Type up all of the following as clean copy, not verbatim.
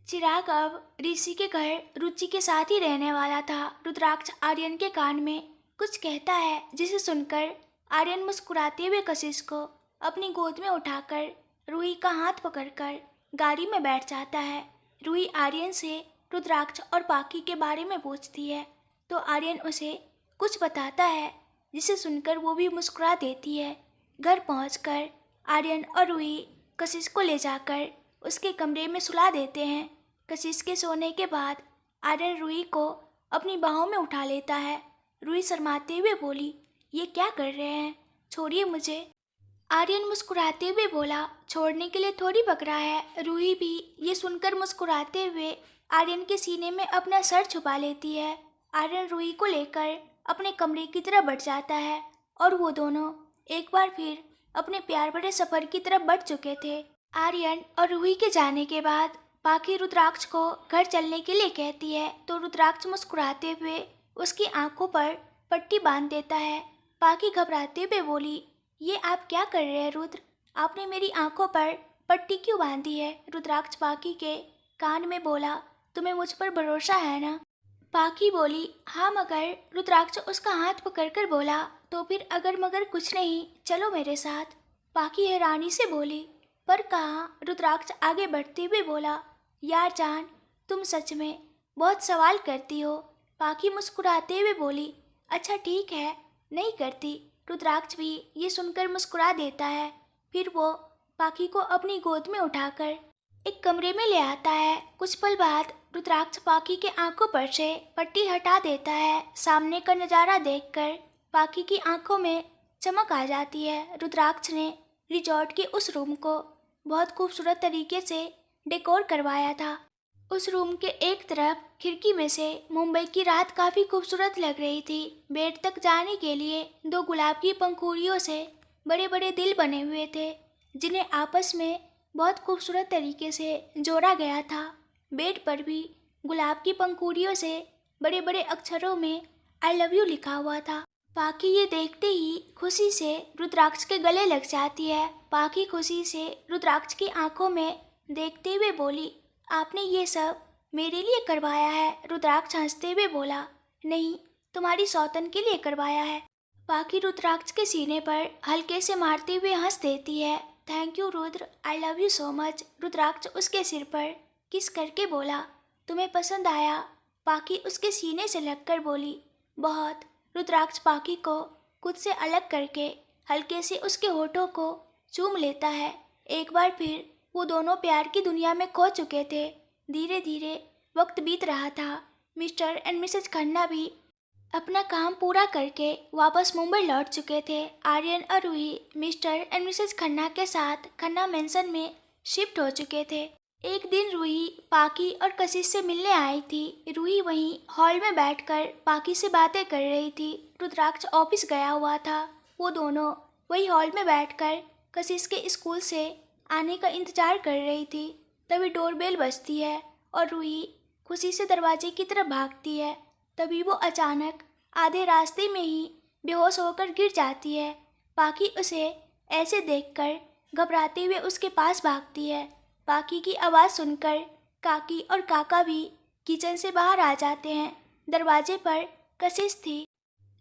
चिराग अब ऋषि के घर रुचि के साथ ही रहने वाला था। रुद्राक्ष आर्यन के कान में कुछ कहता है जिसे सुनकर आर्यन मुस्कुराते हुए कशिश को अपनी गोद में उठाकर रूही का हाथ पकड़कर गाड़ी में बैठ जाता है। रूही आर्यन से रुद्राक्ष और बाकी के बारे में पूछती है तो आर्यन उसे कुछ बताता है जिसे सुनकर वो भी मुस्कुरा देती है। घर पहुंचकर आर्यन और रूही कशिश को ले जाकर उसके कमरे में सुला देते हैं। कशिश के सोने के बाद आर्यन रूही को अपनी बाहों में उठा लेता है। रूही शर्माते हुए बोली, ये क्या कर रहे हैं, छोड़िए मुझे। आर्यन मुस्कुराते हुए बोला, छोड़ने के लिए थोड़ी पकड़ा है। रूही भी ये सुनकर मुस्कुराते हुए आर्यन के सीने में अपना सर छुपा लेती है। आर्यन रूही को लेकर अपने कमरे की तरफ बढ़ जाता है और वो दोनों एक बार फिर अपने प्यार भरे सफर की तरफ बढ़ चुके थे। आर्यन और रूही के जाने के बाद पाखी रुद्राक्ष को घर चलने के लिए कहती है तो रुद्राक्ष मुस्कुराते हुए उसकी आंखों पर पट्टी बांध देता है। पाखी घबराते हुए बोली, ये आप क्या कर रहे हैं रुद्र, आपने मेरी आंखों पर पट्टी क्यों बांधी है। रुद्राक्ष पाखी के कान में बोला, तुम्हें मुझ पर भरोसा है ना। पाखी बोली, हाँ मगर। रुद्राक्ष उसका हाथ पकड़कर बोला, तो फिर अगर मगर कुछ नहीं, चलो मेरे साथ। पाखी हैरानी से बोली, पर कहाँ। रुद्राक्ष आगे बढ़ते हुए बोला, यार जान, तुम सच में बहुत सवाल करती हो। पाखी मुस्कुराते हुए बोली, अच्छा ठीक है, नहीं करती। रुद्राक्ष भी ये सुनकर मुस्कुरा देता है। फिर वो पाखी को अपनी गोद में उठाकर एक कमरे में ले आता है। कुछ पल बाद रुद्राक्ष पाखी के आंखों पर से पट्टी हटा देता है। सामने का नज़ारा देखकर पाखी की आंखों में चमक आ जाती है। रुद्राक्ष ने रिजॉर्ट के उस रूम को बहुत खूबसूरत तरीके से डेकोर करवाया था। उस रूम के एक तरफ खिड़की में से मुंबई की रात काफ़ी खूबसूरत लग रही थी। बेड तक जाने के लिए दो गुलाब की पंखुड़ियों से बड़े बड़े दिल बने हुए थे जिन्हें आपस में बहुत खूबसूरत तरीके से जोड़ा गया था। बेड पर भी गुलाब की पंखुड़ियों से बड़े बड़े अक्षरों में आई लव यू लिखा हुआ था। पाखी ये देखते ही खुशी से रुद्राक्ष के गले लग जाती है। पाखी खुशी से रुद्राक्ष की आंखों में देखते हुए बोली, आपने ये सब मेरे लिए करवाया है। रुद्राक्ष हंसते हुए बोला, नहीं, तुम्हारी सौतन के लिए करवाया है। पाखी रुद्राक्ष के सीने पर हल्के से मारते हुए हंस देती है। Thank you Rudra, I love you so much. Rudraksh उसके सिर पर किस करके बोला, तुम्हें पसंद आया। पाखी उसके सीने से लगकर बोली, बहुत। रुद्राक्ष पाखी को खुद से अलग करके हल्के से उसके होठों को चूम लेता है। एक बार फिर वो दोनों प्यार की दुनिया में खो चुके थे। धीरे धीरे वक्त बीत रहा था। मिस्टर एंड मिसेज खन्ना भी अपना काम पूरा करके वापस मुंबई लौट चुके थे। आर्यन और Roohi Mr and Mrs Khanna के साथ खन्ना मेंशन में शिफ्ट हो चुके थे। एक दिन रूही पाखी और कशिश से मिलने आई थी। रूही वहीं हॉल में बैठकर पाखी से बातें कर रही थी। रुद्राक्ष ऑफिस गया हुआ था। वो दोनों वही हॉल में बैठकर कशिश के स्कूल से आने का इंतजार कर रही थी। तभी डोरबेल बजती है और रूही खुशी से दरवाजे की तरफ भागती है। तभी वो अचानक आधे रास्ते में ही बेहोश होकर गिर जाती है। पाखी उसे ऐसे देखकर घबराते हुए उसके पास भागती है। पाखी की आवाज़ सुनकर काकी और काका भी किचन से बाहर आ जाते हैं। दरवाजे पर कशिश थी।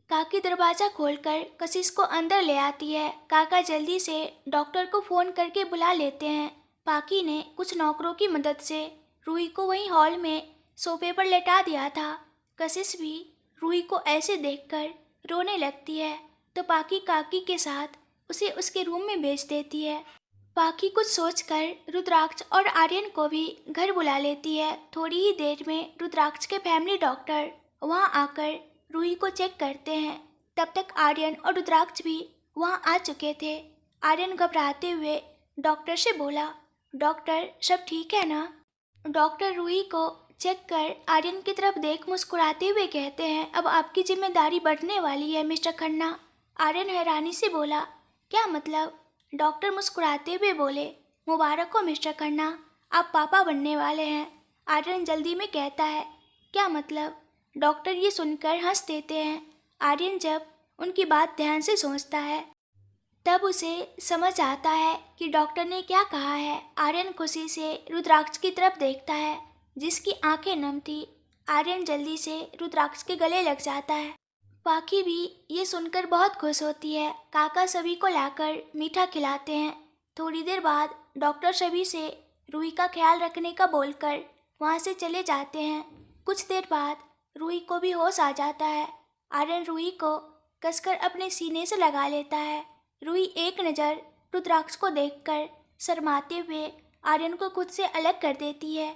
काकी दरवाज़ा खोलकर कशिश को अंदर ले आती है। काका जल्दी से डॉक्टर को फ़ोन करके बुला लेते हैं। पाखी ने कुछ नौकरों की मदद से रूही को वहीं हॉल में सोफे पर लेटा दिया था। कशिश भी रूही को ऐसे देखकर रोने लगती है तो पाखी काकी के साथ उसे उसके रूम में भेज देती है। पाखी कुछ सोचकर रुद्राक्ष और आर्यन को भी घर बुला लेती है। थोड़ी ही देर में रुद्राक्ष के फैमिली डॉक्टर वहां आकर रूही को चेक करते हैं। तब तक आर्यन और रुद्राक्ष भी वहां आ चुके थे। आर्यन घबराते हुए डॉक्टर से बोला, डॉक्टर सब ठीक है ना। डॉक्टर रूही को चेक कर आर्यन की तरफ देख मुस्कुराते हुए कहते हैं, अब आपकी जिम्मेदारी बढ़ने वाली है मिस्टर खन्ना। आर्यन हैरानी से बोला, क्या मतलब। डॉक्टर मुस्कुराते हुए बोले, मुबारक हो मिस्टर खन्ना, आप पापा बनने वाले हैं। आर्यन जल्दी में कहता है, क्या मतलब। डॉक्टर ये सुनकर हंस देते हैं। आर्यन जब उनकी बात ध्यान से सोचता है तब उसे समझ आता है कि डॉक्टर ने क्या कहा है। आर्यन खुशी से रुद्राक्ष की तरफ देखता है। जिसकी आंखें नम थी। आर्यन जल्दी से रुद्राक्ष के गले लग जाता है। पाखी भी ये सुनकर बहुत खुश होती है। काका सभी को लाकर मीठा खिलाते हैं। थोड़ी देर बाद डॉक्टर सभी से रूही का ख्याल रखने का बोलकर वहाँ से चले जाते हैं। कुछ देर बाद रूही को भी होश आ जाता है। आर्यन रूही को कसकर अपने सीने से लगा लेता है। रूही एक नज़र रुद्राक्ष को देखकर शर्माते हुए आर्यन को खुद से अलग कर देती है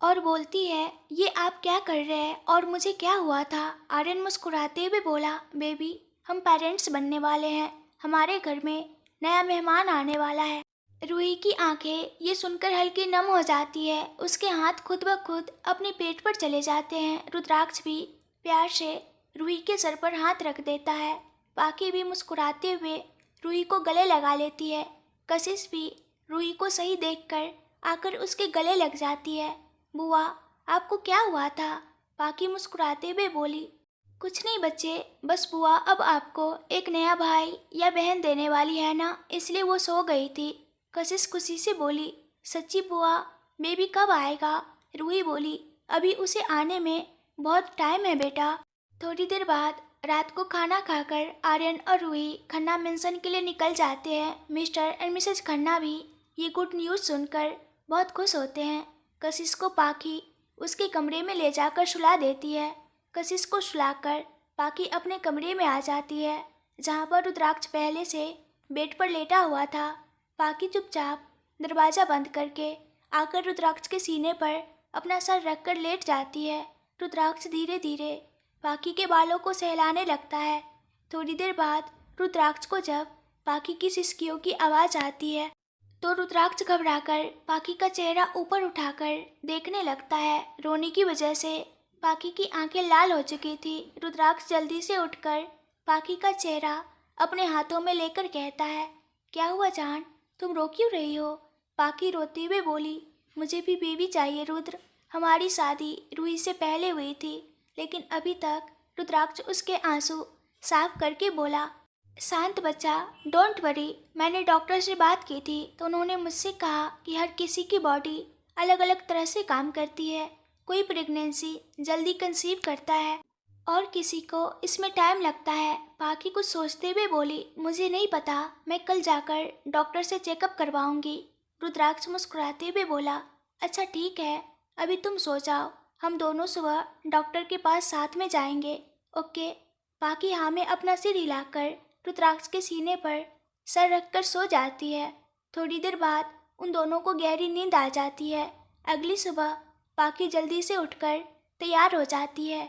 और बोलती है, ये आप क्या कर रहे हैं और मुझे क्या हुआ था? आर्यन मुस्कुराते हुए बोला, बेबी हम पेरेंट्स बनने वाले हैं, हमारे घर में नया मेहमान आने वाला है। रूही की आंखें ये सुनकर हल्की नम हो जाती है। उसके हाथ खुद ब खुद अपने पेट पर चले जाते हैं। रुद्राक्ष भी प्यार से रूही के सर पर हाथ रख देता है। पाखी भी मुस्कुराते हुए रूही को गले लगा लेती है। कशिश भी रूही को सही देखकर आकर उसके गले लग जाती है। बुआ आपको क्या हुआ था? पाखी मुस्कुराते हुए बोली, कुछ नहीं बच्चे, बस बुआ अब आपको एक नया भाई या बहन देने वाली है ना, इसलिए वो सो गई थी। कशिश खुशी से बोली, सच्ची बुआ बेबी कब आएगा? रूही बोली, अभी उसे आने में बहुत टाइम है बेटा। थोड़ी देर बाद रात को खाना खाकर आर्यन और रूही खन्ना मेंशन के लिए निकल जाते हैं। मिस्टर एंड मिसेज खन्ना भी ये गुड न्यूज़ सुनकर बहुत खुश होते हैं। कशिश को पाखी उसके कमरे में ले जाकर सुला देती है। कशिश को सुलाकर पाखी अपने कमरे में आ जाती है, जहाँ पर रुद्राक्ष पहले से बेड पर लेटा हुआ था। पाखी चुपचाप दरवाज़ा बंद करके आकर रुद्राक्ष के सीने पर अपना सर रखकर लेट जाती है। रुद्राक्ष धीरे धीरे पाखी के बालों को सहलाने लगता है। थोड़ी देर बाद रुद्राक्ष को जब पाखी की सिसकियों की आवाज़ आती है तो रुद्राक्ष घबराकर पाखी का चेहरा ऊपर उठाकर देखने लगता है। रोने की वजह से पाखी की आंखें लाल हो चुकी थी। रुद्राक्ष जल्दी से उठकर पाखी का चेहरा अपने हाथों में लेकर कहता है, क्या हुआ जान, तुम रो क्यों रही हो? पाखी रोते हुए बोली, मुझे भी बेबी चाहिए रुद्र, हमारी शादी रूही से पहले हुई थी, लेकिन अभी तक। रुद्राक्ष उसके आंसू साफ करके बोला, शांत बच्चा, डोंट वरी, मैंने डॉक्टर से बात की थी तो उन्होंने मुझसे कहा कि हर किसी की बॉडी अलग अलग तरह से काम करती है। कोई प्रेगनेंसी जल्दी कंसीव करता है और किसी को इसमें टाइम लगता है। पाखी कुछ सोचते हुए बोली, मुझे नहीं पता, मैं कल जाकर डॉक्टर से चेकअप करवाऊंगी। रुद्राक्ष मुस्कुराते हुए बोला, अच्छा ठीक है, अभी तुम सो जाओ, हम दोनों सुबह डॉक्टर के पास साथ में जाएंगे, ओके। पाखी हाँ में अपना सिर हिलाकर रुद्राक्ष के सीने पर सर रखकर सो जाती है। थोड़ी देर बाद उन दोनों को गहरी नींद आ जाती है। अगली सुबह पाखी जल्दी से उठकर तैयार हो जाती है।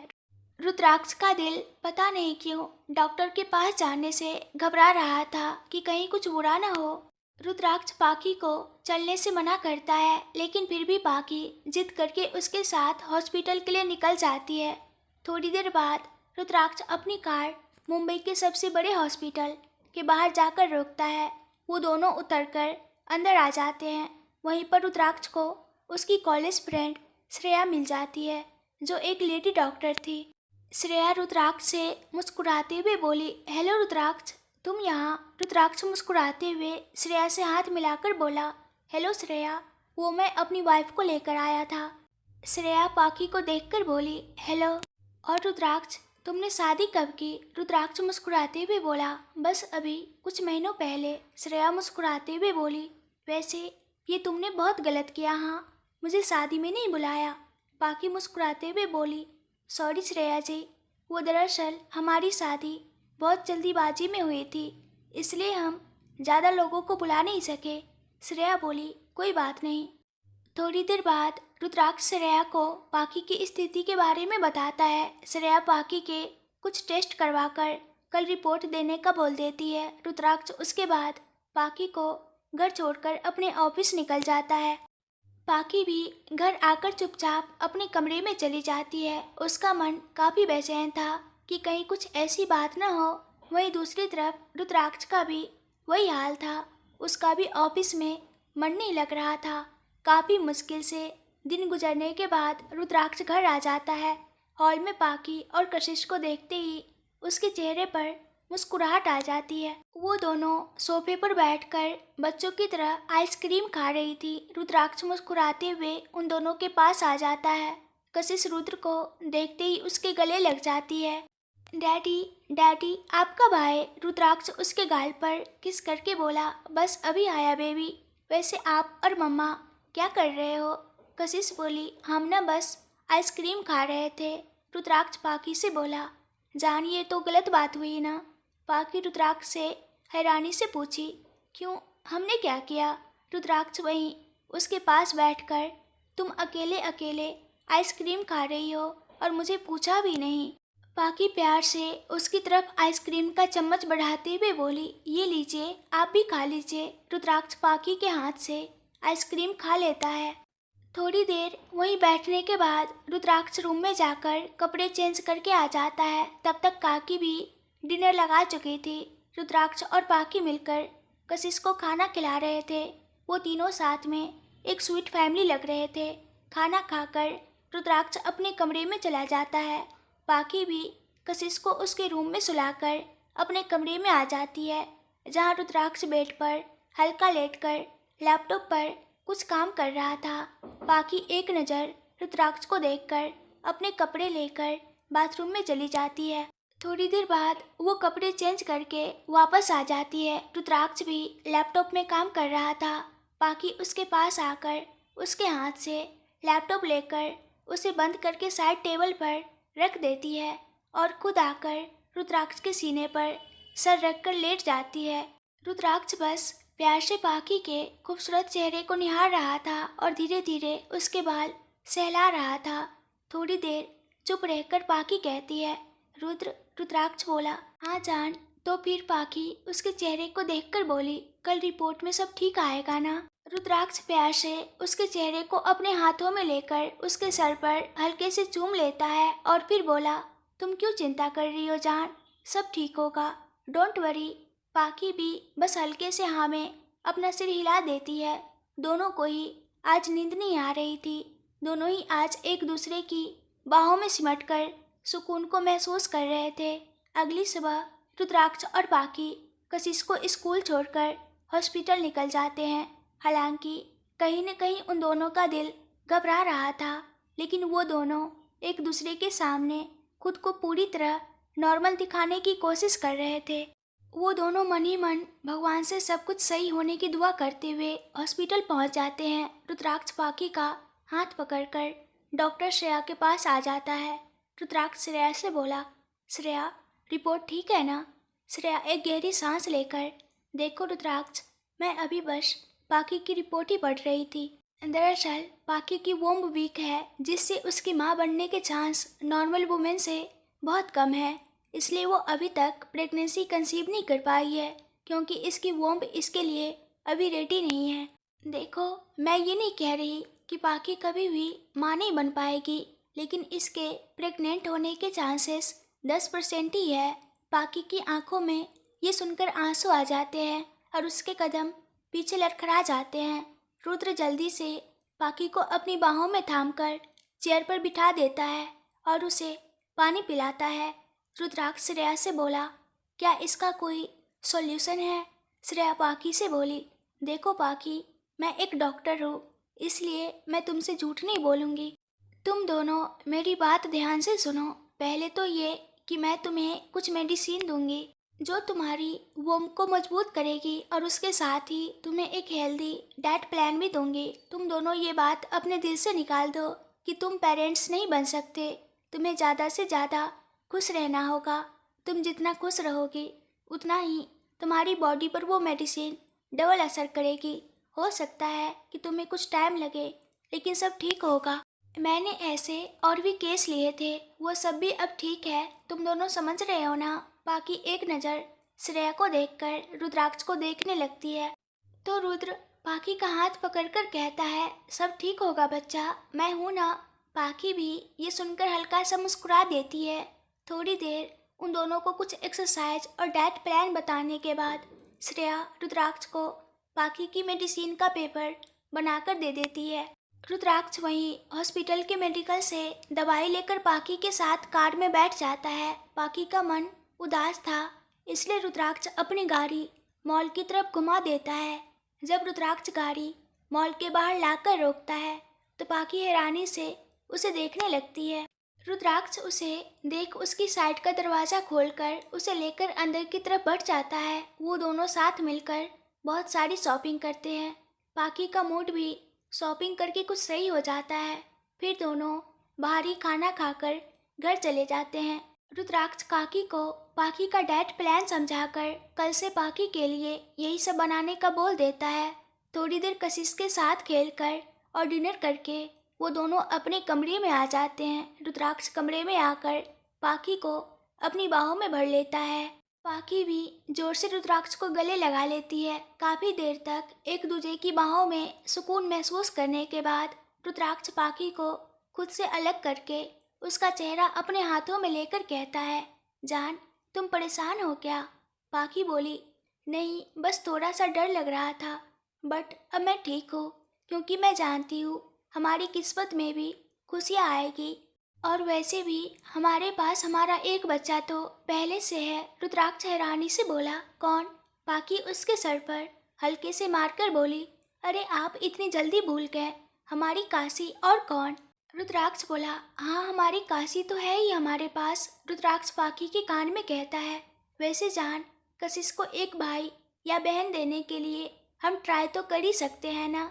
रुद्राक्ष का दिल पता नहीं क्यों डॉक्टर के पास जाने से घबरा रहा था कि कहीं कुछ बुरा न हो। रुद्राक्ष पाखी को चलने से मना करता है, लेकिन फिर भी पाखी जिद करके उसके साथ हॉस्पिटल के लिए निकल जाती है। थोड़ी देर बाद रुद्राक्ष अपनी कार मुंबई के सबसे बड़े हॉस्पिटल के बाहर जाकर रोकता है। वो दोनों उतरकर अंदर आ जाते हैं। वहीं पर रुद्राक्ष को उसकी कॉलेज फ्रेंड श्रेया मिल जाती है, जो एक लेडी डॉक्टर थी। श्रेया रुद्राक्ष से मुस्कुराते हुए बोली, हेलो रुद्राक्ष, तुम यहाँ? रुद्राक्ष मुस्कुराते हुए श्रेया से हाथ मिलाकर बोला, हेलो श्रेया, वो मैं अपनी वाइफ को लेकर आया था। श्रेया पाखी को देखकर बोली, हेलो। और रुद्राक्ष, तुमने शादी कब की? रुद्राक्ष मुस्कुराते हुए बोला, बस अभी कुछ महीनों पहले। श्रेया मुस्कुराते हुए बोली, वैसे ये तुमने बहुत गलत किया, हाँ, मुझे शादी में नहीं बुलाया। पाखी मुस्कुराते हुए बोली, सॉरी श्रेया जी, वो दरअसल हमारी शादी बहुत जल्दीबाजी में हुई थी, इसलिए हम ज़्यादा लोगों को बुला नहीं सके। श्रेया बोली, कोई बात नहीं। थोड़ी देर बाद रुद्राक्ष श्रेया को पाखी की स्थिति के बारे में बताता है। श्रेया पाखी के कुछ टेस्ट करवाकर कल रिपोर्ट देने का बोल देती है। रुद्राक्ष उसके बाद पाखी को घर छोड़कर अपने ऑफिस निकल जाता है। पाखी भी घर आकर चुपचाप अपने कमरे में चली जाती है। उसका मन काफ़ी बेचैन था कि कहीं कुछ ऐसी बात न हो। वहीं दूसरी तरफ रुद्राक्ष का भी वही हाल था। उसका भी ऑफिस में मन नहीं लग रहा था। काफ़ी मुश्किल से दिन गुजरने के बाद रुद्राक्ष घर आ जाता है। हॉल में पाखी और कशिश को देखते ही उसके चेहरे पर मुस्कुराहट आ जाती है। वो दोनों सोफे पर बैठकर बच्चों की तरह आइसक्रीम खा रही थी। रुद्राक्ष मुस्कुराते हुए उन दोनों के पास आ जाता है। कशिश रुद्र को देखते ही उसके गले लग जाती है। डैडी, डैडी आप कब आए? रुद्राक्ष उसके गाल पर किस करके बोला। बस अभी आया बेबी। वैसे आप और मम्मा क्या कर रहे हो? कशिश बोली, हम ना बस आइसक्रीम खा रहे थे। रुद्राक्ष पाकी से बोला, जान ये तो गलत बात हुई ना? पाकी रुद्राक्ष से हैरानी से पूछी, क्यों, हमने क्या किया? रुद्राक्ष वहीं उसके पास बैठकर, तुम अकेले अकेले आइसक्रीम खा रही हो और मुझे पूछा भी नहीं। पाकी प्यार से उसकी तरफ आइसक्रीम का चम्मच बढ़ाते हुए बोली, ये लीजिए, आप भी खा लीजिए। रुद्राक्ष पाकी के हाथ से आइसक्रीम खा लेता है। थोड़ी देर वहीं बैठने के बाद रुद्राक्ष रूम में जाकर कपड़े चेंज करके आ जाता है। तब तक काकी भी डिनर लगा चुकी थी। रुद्राक्ष और पाकी मिलकर कशिश को खाना खिला रहे थे। वो तीनों साथ में एक स्वीट फैमिली लग रहे थे। खाना खाकर रुद्राक्ष अपने कमरे में चला जाता है। पाकी भी कशिश को उसके रूम में सुलाकर अपने कमरे में आ जाती है, जहाँ रुद्राक्ष बेड पर हल्का लेटकर लैपटॉप पर कुछ काम कर रहा था। पाकी एक नज़र रुद्राक्ष को देखकर अपने कपड़े लेकर बाथरूम में चली जाती है। थोड़ी देर बाद वो कपड़े चेंज करके वापस आ जाती है। रुद्राक्ष भी लैपटॉप में काम कर रहा था। पाकी उसके पास आकर उसके हाथ से लैपटॉप लेकर उसे बंद करके साइड टेबल पर रख देती है और खुद आकर रुद्राक्ष के सीने पर सर रखकर लेट जाती है। रुद्राक्ष बस प्यार से पाकी के खूबसूरत चेहरे को निहार रहा था और धीरे धीरे उसके बाल सहला रहा था। थोड़ी देर चुप रहकर पाकी कहती है, रुद्राक्ष बोला, हाँ जान। तो फिर पाकी उसके चेहरे को देखकर बोली, कल रिपोर्ट में सब ठीक आएगा ना? रुद्राक्ष प्यार से उसके चेहरे को अपने हाथों में लेकर उसके सर पर हल्के से चूम लेता है और फिर बोला, तुम क्यों चिंता कर रही हो जान, सब ठीक होगा, डोंट वरी। पाकी भी बस हल्के से हाँ में अपना सिर हिला देती है। दोनों को ही आज नींद नहीं आ रही थी। दोनों ही आज एक दूसरे की बाहों में सिमटकर सुकून को महसूस कर रहे थे। अगली सुबह रुद्राक्ष और पाकी कशिश को स्कूल छोड़कर हॉस्पिटल निकल जाते हैं। हालांकि कहीं न कहीं उन दोनों का दिल घबरा रहा था, लेकिन वो दोनों एक दूसरे के सामने खुद को पूरी तरह नॉर्मल दिखाने की कोशिश कर रहे थे। वो दोनों मन ही मन भगवान से सब कुछ सही होने की दुआ करते हुए हॉस्पिटल पहुंच जाते हैं। रुद्राक्ष पाकी का हाथ पकड़कर डॉक्टर श्रेया के पास आ जाता है। रुद्राक्ष श्रेया से बोला, श्रेया रिपोर्ट ठीक है ना? श्रेया एक गहरी सांस लेकर, देखो रुद्राक्ष, मैं अभी बस पाकी की रिपोर्ट ही पढ़ रही थी। दरअसल पाकी की वोम्ब वीक है, जिससे उसकी माँ बनने के चांस नॉर्मल वुमेन से बहुत कम है। इसलिए वो अभी तक प्रेगनेंसी कंसीव नहीं कर पाई है, क्योंकि इसकी वोम्ब इसके लिए अभी रेडी नहीं है। देखो, मैं ये नहीं कह रही कि पाकी कभी भी माँ नहीं बन पाएगी, लेकिन इसके प्रेग्नेंट होने के चांसेस 10% ही है। पाकी की आंखों में ये सुनकर आंसू आ जाते हैं और उसके कदम पीछे लड़खड़ा जाते हैं। रुद्र जल्दी से पाकी को अपनी बाहों में थामकर चेयर पर बिठा देता है और उसे पानी पिलाता है। रुद्राक्ष श्रेया से बोला, क्या इसका कोई सॉल्यूशन है? श्रेया पाकी से बोली, देखो पाकी, मैं एक डॉक्टर हूँ, इसलिए मैं तुमसे झूठ नहीं बोलूँगी। तुम दोनों मेरी बात ध्यान से सुनो। पहले तो ये कि मैं तुम्हें कुछ मेडिसिन दूंगी जो तुम्हारी वोम को मजबूत करेगी, और उसके साथ ही तुम्हें एक हेल्दी डाइट प्लान भी दूंगी। तुम दोनों ये बात अपने दिल से निकाल दो कि तुम पेरेंट्स नहीं बन सकते। तुम्हें ज़्यादा से ज़्यादा खुश रहना होगा। तुम जितना खुश रहोगी उतना ही तुम्हारी बॉडी पर वो मेडिसिन डबल असर करेगी। हो सकता है कि तुम्हें कुछ टाइम लगे, लेकिन सब ठीक होगा। मैंने ऐसे और भी केस लिए थे, वो सब भी अब ठीक है। तुम दोनों समझ रहे हो ना? बाकी एक नज़र श्रेया को देखकर रुद्राक्ष को देखने लगती है, तो रुद्र पाकी का हाथ पकड़कर कहता है, सब ठीक होगा बच्चा, मैं हूँ ना। पाकी भी ये सुनकर हल्का सा मुस्कुरा देती है। थोड़ी देर उन दोनों को कुछ एक्सरसाइज और डाइट प्लान बताने के बाद श्रेया रुद्राक्ष को पाकी की मेडिसिन का पेपर बनाकर दे देती है। रुद्राक्ष वहीं हॉस्पिटल के मेडिकल से दवाई लेकर पाकी के साथ कार में बैठ जाता है। पाकी का मन उदास था, इसलिए रुद्राक्ष अपनी गाड़ी मॉल की तरफ घुमा देता है। जब रुद्राक्ष गाड़ी मॉल के बाहर लाकर रोकता है तो पाखी हैरानी से उसे देखने लगती है। रुद्राक्ष उसे देख उसकी साइड का दरवाज़ा खोलकर उसे लेकर अंदर की तरफ बढ़ जाता है। वो दोनों साथ मिलकर बहुत सारी शॉपिंग करते हैं। पाखी का मूड भी शॉपिंग करके कुछ सही हो जाता है। फिर दोनों बाहर ही खाना खाकर घर चले जाते हैं। रुद्राक्ष काकी को पाखी का डाइट प्लान समझाकर कल से पाखी के लिए यही सब बनाने का बोल देता है। थोड़ी देर कशिश के साथ खेलकर और डिनर करके वो दोनों अपने कमरे में आ जाते हैं। रुद्राक्ष कमरे में आकर पाखी को अपनी बाहों में भर लेता है। पाखी भी जोर से रुद्राक्ष को गले लगा लेती है। काफ़ी देर तक एक दूसरे की बाहों में सुकून महसूस करने के बाद रुद्राक्ष पाखी को खुद से अलग करके उसका चेहरा अपने हाथों में लेकर कहता है, जान तुम परेशान हो क्या? पाखी बोली, नहीं बस थोड़ा सा डर लग रहा था, बट अब मैं ठीक हूँ क्योंकि मैं जानती हूँ हमारी किस्मत में भी खुशियाँ आएगी और वैसे भी हमारे पास हमारा एक बच्चा तो पहले से है। रुद्राक्ष हैरानी से बोला, कौन? पाखी उसके सर पर हल्के से मारकर बोली, अरे आप इतनी जल्दी भूल गए, हमारी काशी और कौन? रुद्राक्ष बोला, हाँ हमारी काशी तो है ही हमारे पास। रुद्राक्ष पाखी के कान में कहता है, वैसे जान कशिश को एक भाई या बहन देने के लिए हम ट्राई तो कर ही सकते हैं ना?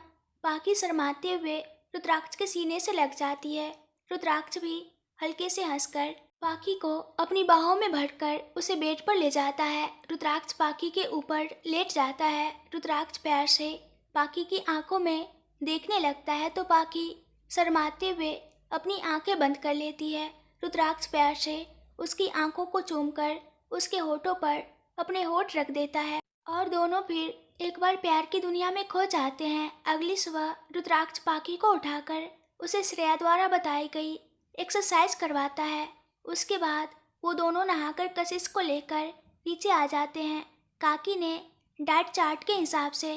पाखी शर्माते हुए रुद्राक्ष के सीने से लग जाती है। रुद्राक्ष भी हल्के से हंसकर पाखी को अपनी बाहों में भरकर उसे बेड पर ले जाता है। रुद्राक्ष पाखी के ऊपर लेट जाता है। रुद्राक्ष प्यार से पाखी की आंखों में देखने लगता है तो पाखी शर्माते हुए अपनी आंखें बंद कर लेती है। रुद्राक्ष प्यार से उसकी आंखों को चूमकर उसके होठों पर अपने होठ रख देता है और दोनों फिर एक बार प्यार की दुनिया में खो जाते हैं। अगली सुबह रुद्राक्ष पाखी को उठाकर उसे श्रेया द्वारा बताई गई एक्सरसाइज करवाता है। उसके बाद वो दोनों नहाकर कशिश को लेकर नीचे आ जाते हैं। काकी ने डाइट चार्ट के हिसाब से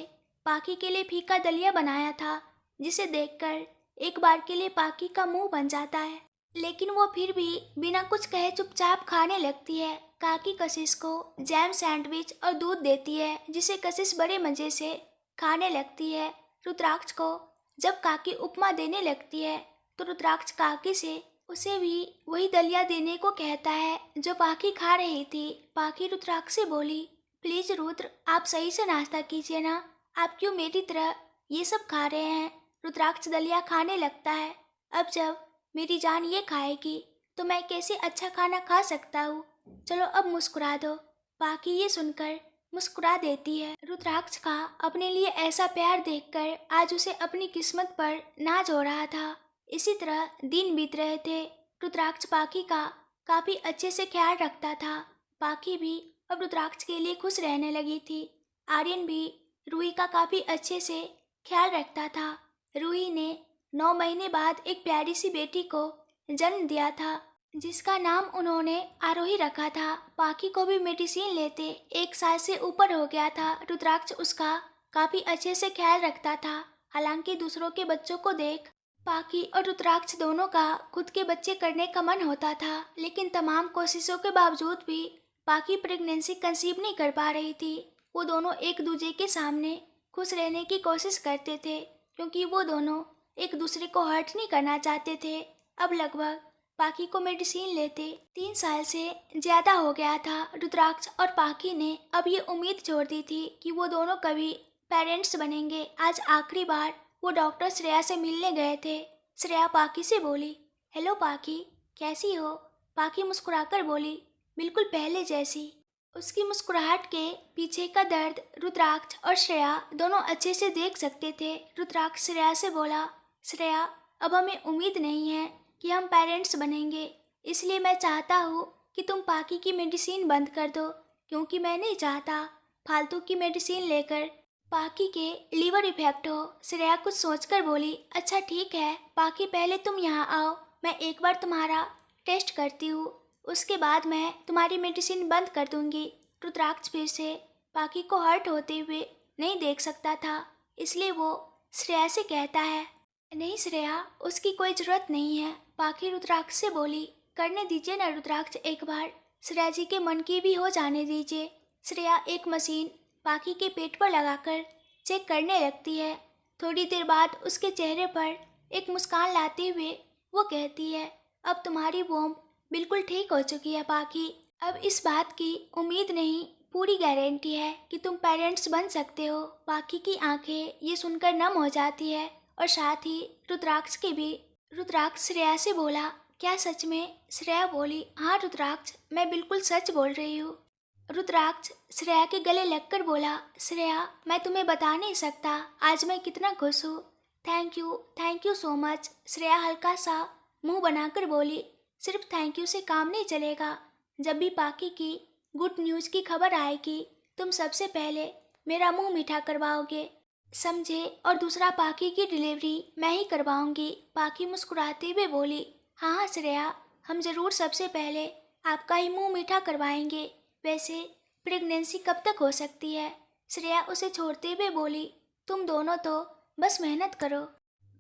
पाखी के लिए फीका दलिया बनाया था, जिसे देखकर एक बार के लिए पाखी का मुंह बन जाता है, लेकिन वो फिर भी बिना कुछ कहे चुपचाप खाने लगती है। काकी कशिश को जैम सैंडविच और दूध देती है, जिसे कशिश बड़े मज़े से खाने लगती है। रुद्राक्ष को जब काकी उपमा देने लगती है तो रुद्राक्ष काकी से उसे भी वही दलिया देने को कहता है जो पाखी खा रही थी। पाखी रुद्राक्ष से बोली, प्लीज रुद्र आप सही से नाश्ता कीजिए ना, आप क्यों मेरी तरह ये सब खा रहे हैं? रुद्राक्ष दलिया खाने लगता है, अब जब मेरी जान ये खाएगी तो मैं कैसे अच्छा खाना खा सकता हूँ, चलो अब मुस्कुरा दो। पाखी ये सुनकर मुस्कुरा देती है। रुद्राक्ष का अपने लिए ऐसा प्यार देखकर आज उसे अपनी किस्मत पर नाज हो रहा था। इसी तरह दिन बीत रहे थे। रुद्राक्ष पाखी का काफ़ी अच्छे से ख्याल रखता था। पाखी भी अब रुद्राक्ष के लिए खुश रहने लगी थी। आर्यन भी रूही का काफ़ी अच्छे से ख्याल रखता था। रूही ने 9 महीने बाद एक प्यारी सी बेटी को जन्म दिया था, जिसका नाम उन्होंने आरोही रखा था। पाखी को भी मेडिसिन लेते 1 साल से ऊपर हो गया था। रुद्राक्ष उसका काफ़ी अच्छे से ख्याल रखता था। हालांकि दूसरों के बच्चों को देख पाखी और रुद्राक्ष दोनों का खुद के बच्चे करने का मन होता था, लेकिन तमाम कोशिशों के बावजूद भी पाखी प्रेगनेंसी कंसीव नहीं कर पा रही थी। वो दोनों एक दूसरे के सामने खुश रहने की कोशिश करते थे, क्योंकि वो दोनों एक दूसरे को हर्ट नहीं करना चाहते थे। अब लगभग पाखी को मेडिसिन लेते 3 साल से ज़्यादा हो गया था। रुद्राक्ष और पाखी ने अब ये उम्मीद छोड़ दी थी कि वो दोनों कभी पेरेंट्स बनेंगे। आज आखिरी बार वो डॉक्टर श्रेया से मिलने गए थे। श्रेया पाखी से बोली, हेलो पाखी, कैसी हो? पाखी मुस्कुराकर बोली, बिल्कुल पहले जैसी। उसकी मुस्कुराहट के पीछे का दर्द रुद्राक्ष और श्रेया दोनों अच्छे से देख सकते थे। रुद्राक्ष श्रेया से बोला, श्रेया अब हमें उम्मीद नहीं है कि हम पेरेंट्स बनेंगे, इसलिए मैं चाहता हूँ कि तुम पाखी की मेडिसिन बंद कर दो, क्योंकि मैं नहीं चाहता फालतू की मेडिसिन लेकर पाखी के लीवर इफेक्ट हो। श्रेया कुछ सोचकर बोली, अच्छा ठीक है पाखी, पहले तुम यहाँ आओ, मैं एक बार तुम्हारा टेस्ट करती हूँ, उसके बाद मैं तुम्हारी मेडिसिन बंद कर दूँगी। रुद्राक्ष फिर से पाखी को हर्ट होते हुए नहीं देख सकता था, इसलिए वो श्रेया से कहता है, नहीं श्रेया, उसकी कोई ज़रूरत नहीं है। पाखी रुद्राक्ष से बोली, करने दीजिए ना रुद्राक्ष एक बार। श्रेया जी के मन की भी हो जाने दीजिए। श्रेया एक मशीन पाखी के पेट पर लगाकर चेक करने लगती है। थोड़ी देर बाद उसके चेहरे पर एक मुस्कान लाते हुए वो कहती है, अब तुम्हारी वोम बिल्कुल ठीक हो चुकी है पाखी। अब इस बात की उम्मीद नहीं, पूरी गारंटी है कि तुम पेरेंट्स बन सकते हो। पाखी की आंखें ये सुनकर नम हो जाती है और साथ ही रुद्राक्ष की भी। रुद्राक्ष श्रेया से बोला, क्या सच में? श्रेया बोली, हाँ रुद्राक्ष, मैं बिल्कुल सच बोल रही हूँ। रुद्राक्ष श्रेया के गले लगकर बोला, श्रेया मैं तुम्हें बता नहीं सकता आज मैं कितना खुश हूँ। Thank you so much. Shreya हल्का सा मुंह बनाकर बोली, सिर्फ थैंक यू से काम नहीं चलेगा। जब भी पाखी की गुड न्यूज़ की खबर आएगी तुम सबसे पहले मेरा मुंह मीठा करवाओगे, समझे? और दूसरा पाखी की डिलीवरी मैं ही करवाऊंगी। पाखी मुस्कुराते हुए बोली, हाँ श्रेया, हम ज़रूर सबसे पहले आपका ही मुंह मीठा करवाएंगे। वैसे प्रेगनेंसी कब तक हो सकती है? श्रेया उसे छोड़ते हुए बोली, तुम दोनों तो बस मेहनत करो,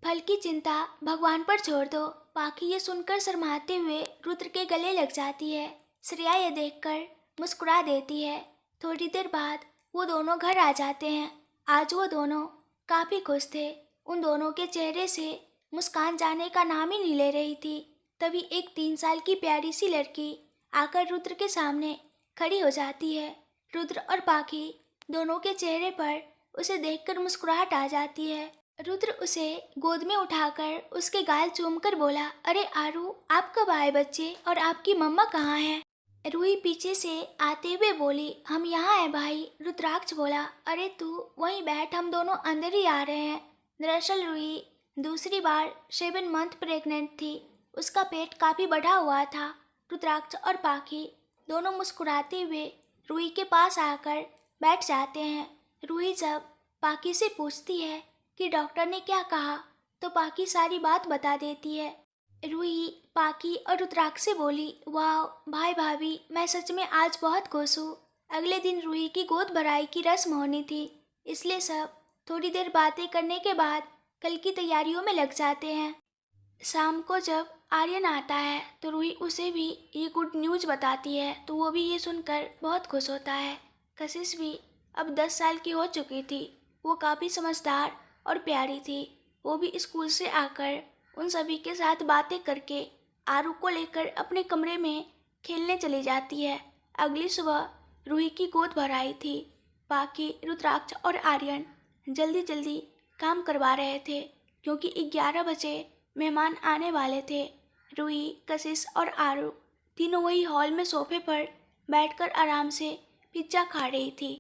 फल की चिंता भगवान पर छोड़ दो। पाखी ये सुनकर शर्माते हुए रुद्र के गले लग जाती है। श्रेया ये देखकर मुस्कुरा देती है। थोड़ी देर बाद वो दोनों घर आ जाते हैं। आज वो दोनों काफ़ी खुश थे। उन दोनों के चेहरे से मुस्कान जाने का नाम ही नहीं ले रही थी। तभी एक 3 साल की प्यारी सी लड़की आकर रुद्र के सामने खड़ी हो जाती है। रुद्र और पाखी दोनों के चेहरे पर उसे देखकर मुस्कुराहट आ जाती है। रुद्र उसे गोद में उठाकर उसके गाल चूमकर बोला, अरे आरू, आप कब आए बच्चे, और आपकी मम्मा कहाँ है? रूही पीछे से आते हुए बोली, हम यहाँ हैं भाई। रुद्राक्ष बोला, अरे तू वहीं बैठ, हम दोनों अंदर ही आ रहे हैं। दरअसल रूही दूसरी बार 7 मंथ प्रेग्नेंट थी। उसका पेट काफ़ी बढ़ा हुआ था। रुद्राक्ष और पाखी दोनों मुस्कुराते हुए रूही के पास आकर बैठ जाते हैं। रूही जब पाखी से पूछती है कि डॉक्टर ने क्या कहा तो पाखी सारी बात बता देती है। रूही पाखी और रुद्राक्ष से बोली, वाह भाई भाभी, मैं सच में आज बहुत खुश हूँ। अगले दिन रूही की गोद भराई की रस्म होनी थी, इसलिए सब थोड़ी देर बातें करने के बाद कल की तैयारियों में लग जाते हैं। शाम को जब आर्यन आता है तो रूही उसे भी ये गुड न्यूज़ बताती है, तो वो भी ये सुनकर बहुत खुश होता है। कशिश भी अब 10 साल की हो चुकी थी। वो काफ़ी समझदार और प्यारी थी। वो भी स्कूल से आकर उन सभी के साथ बातें करके आरू को लेकर अपने कमरे में खेलने चली जाती है। अगली सुबह रूही की गोद भराई थी। बाकी रुद्राक्ष और आर्यन जल्दी जल्दी काम करवा रहे थे क्योंकि 11 बजे मेहमान आने वाले थे। रूही, कशिश और आरू तीनों वही हॉल में सोफे पर बैठकर आराम से पिज्ज़ा खा रही थी।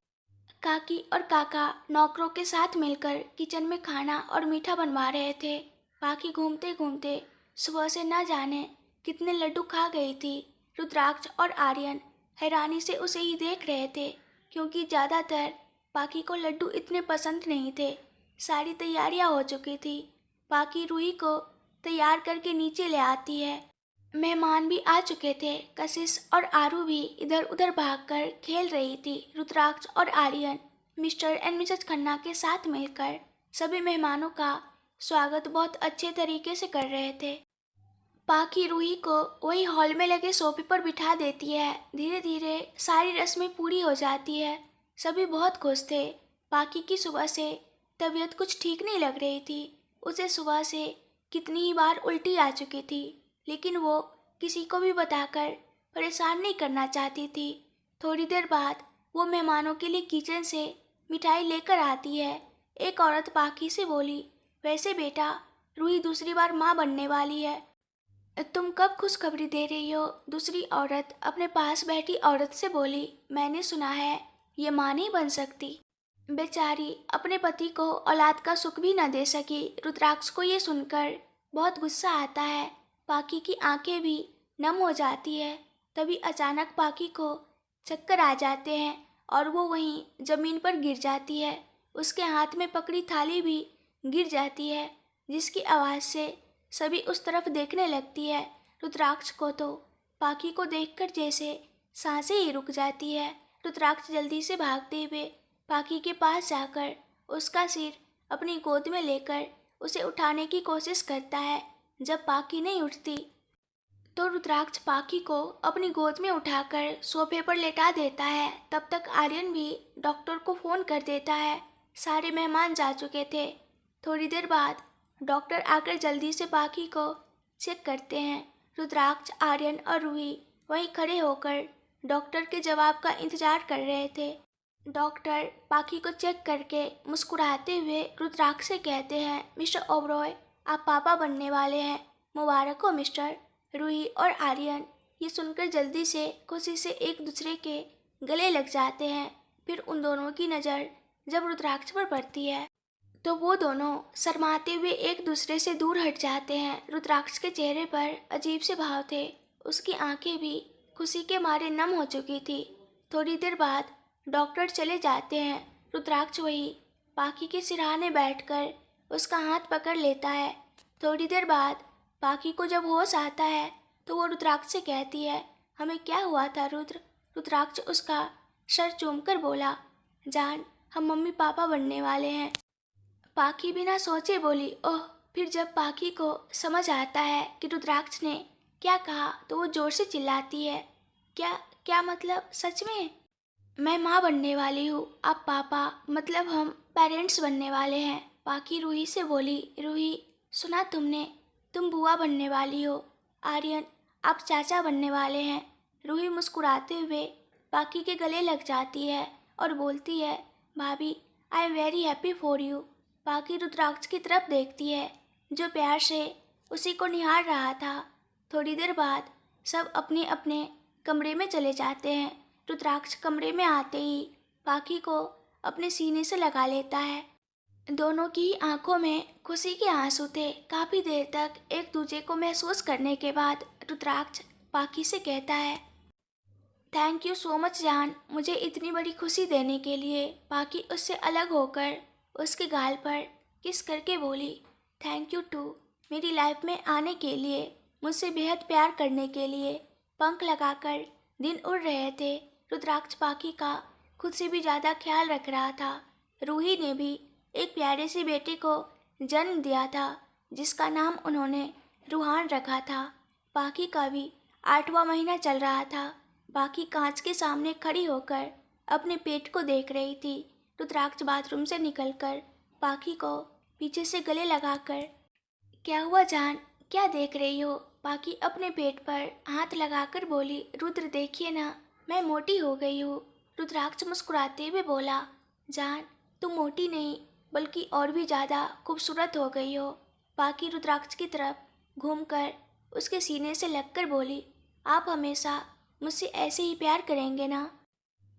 काकी और काका नौकरों के साथ मिलकर किचन में खाना और मीठा बनवा रहे थे। बाकी घूमते घूमते सुबह से ना जाने कितने लड्डू खा गई थी। रुद्राक्ष और आर्यन हैरानी से उसे ही देख रहे थे क्योंकि ज़्यादातर बाकी को लड्डू इतने पसंद नहीं थे। सारी तैयारियां हो चुकी थी। बाकी रूही को तैयार करके नीचे ले आती है। मेहमान भी आ चुके थे। कशिश और आरू भी इधर उधर भागकर खेल रही थी। रुद्राक्ष और Aryan Mr and Mrs Khanna के साथ मिलकर सभी मेहमानों का स्वागत बहुत अच्छे तरीके से कर रहे थे। पाखी रूही को वही हॉल में लगे सोफे पर बिठा देती है। धीरे धीरे सारी रस्में पूरी हो जाती है। सभी बहुत खुश थे। पाखी की सुबह से तबीयत कुछ ठीक नहीं लग रही थी। उसे सुबह से कितनी ही बार उल्टी आ चुकी थी, लेकिन वो किसी को भी बताकर परेशान नहीं करना चाहती थी। थोड़ी देर बाद वो मेहमानों के लिए किचन से मिठाई लेकर आती है। एक औरत पाखी से बोली, वैसे बेटा, रूही दूसरी बार माँ बनने वाली है, तुम कब खुशखबरी दे रही हो? दूसरी औरत अपने पास बैठी औरत से बोली, मैंने सुना है ये माँ नहीं बन सकती। बेचारी अपने पति को औलाद का सुख भी न दे सकी। रुद्राक्ष को ये सुनकर बहुत गुस्सा आता है। पाखी की आंखें भी नम हो जाती है। तभी अचानक पाखी को चक्कर आ जाते हैं और वो वहीं ज़मीन पर गिर जाती है। उसके हाथ में पकड़ी थाली भी गिर जाती है, जिसकी आवाज़ से सभी उस तरफ देखने लगती है। रुद्राक्ष को तो पाखी को देखकर जैसे सांसें ही रुक जाती है। रुद्राक्ष जल्दी से भागते हुए पाखी के पास जाकर उसका सिर अपनी गोद में लेकर उसे उठाने की कोशिश करता है। जब पाखी नहीं उठती तो रुद्राक्ष पाखी को अपनी गोद में उठाकर सोफे पर लेटा देता है। तब तक आर्यन भी डॉक्टर को फ़ोन कर देता है। सारे मेहमान जा चुके थे। थोड़ी देर बाद डॉक्टर आकर जल्दी से पाखी को चेक करते हैं। रुद्राक्ष, आर्यन और रूही वहीं खड़े होकर डॉक्टर के जवाब का इंतजार कर रहे थे। डॉक्टर पाखी को चेक करके मुस्कुराते हुए रुद्राक्ष से कहते हैं, मिस्टर ओबरॉय, आप पापा बनने वाले हैं। मुबारक हो मिस्टर। रूही और आर्यन ये सुनकर जल्दी से खुशी से एक दूसरे के गले लग जाते हैं। फिर उन दोनों की नज़र जब रुद्राक्ष पर पड़ती है तो वो दोनों शर्माते हुए एक दूसरे से दूर हट जाते हैं। रुद्राक्ष के चेहरे पर अजीब से भाव थे। उसकी आंखें भी खुशी के मारे नम हो चुकी थी। थोड़ी देर बाद डॉक्टर चले जाते हैं। रुद्राक्ष वही पाखी के सिरहाने बैठकर उसका हाथ पकड़ लेता है। थोड़ी देर बाद पाखी को जब होश आता है तो वो रुद्राक्ष से कहती है, हमें क्या हुआ था रुद्र? रुद्राक्ष उसका सर चूमकर बोला, जान, हम मम्मी पापा बनने वाले हैं। पाखी बिना सोचे बोली, ओह। फिर जब पाखी को समझ आता है कि रुद्राक्ष ने क्या कहा तो वो जोर से चिल्लाती है, क्या क्या मतलब सच में? मैं माँ बनने वाली हूँ, आप पापा, मतलब हम पेरेंट्स बनने वाले हैं। पाखी रूही से बोली, रूही, सुना तुमने, तुम बुआ बनने वाली हो। आर्यन, आप चाचा बनने वाले हैं। रूही मुस्कुराते हुए पाखी के गले लग जाती है और बोलती है, भाभी, I am very happy for you. पाखी रुद्राक्ष की तरफ देखती है जो प्यार से उसी को निहार रहा था। थोड़ी देर बाद सब अपने अपने कमरे में चले जाते हैं। रुद्राक्ष कमरे में आते ही पाखी को अपने सीने से लगा लेता है। दोनों की आंखों में खुशी के आंसू थे। काफ़ी देर तक एक दूसरे को महसूस करने के बाद रुद्राक्ष पाखी से कहता है, थैंक यू सो मच जान, मुझे इतनी बड़ी खुशी देने के लिए। पाखी उससे अलग होकर उसके गाल पर किस करके बोली, थैंक यू टू, मेरी लाइफ में आने के लिए, मुझसे बेहद प्यार करने के लिए। पंख लगाकर दिन उड़ रहे थे। रुद्राक्ष पाखी का खुद से भी ज़्यादा ख्याल रख रहा था। रूही ने भी एक प्यारे से बेटे को जन्म दिया था जिसका नाम उन्होंने रूहान रखा था। पाखी का भी 8वां महीना चल रहा था। पाखी कांच के सामने खड़ी होकर अपने पेट को देख रही थी। रुद्राक्ष बाथरूम से निकलकर पाखी को पीछे से गले लगाकर, क्या हुआ जान, क्या देख रही हो? पाखी अपने पेट पर हाथ लगाकर बोली, रुद्र देखिए ना, मैं मोटी हो गई हूँ। रुद्राक्ष मुस्कुराते हुए बोला, जान, तुम मोटी नहीं बल्कि और भी ज़्यादा खूबसूरत हो गई हो। पाखी रुद्राक्ष की तरफ घूमकर उसके सीने से लगकर बोली, आप हमेशा मुझसे ऐसे ही प्यार करेंगे ना?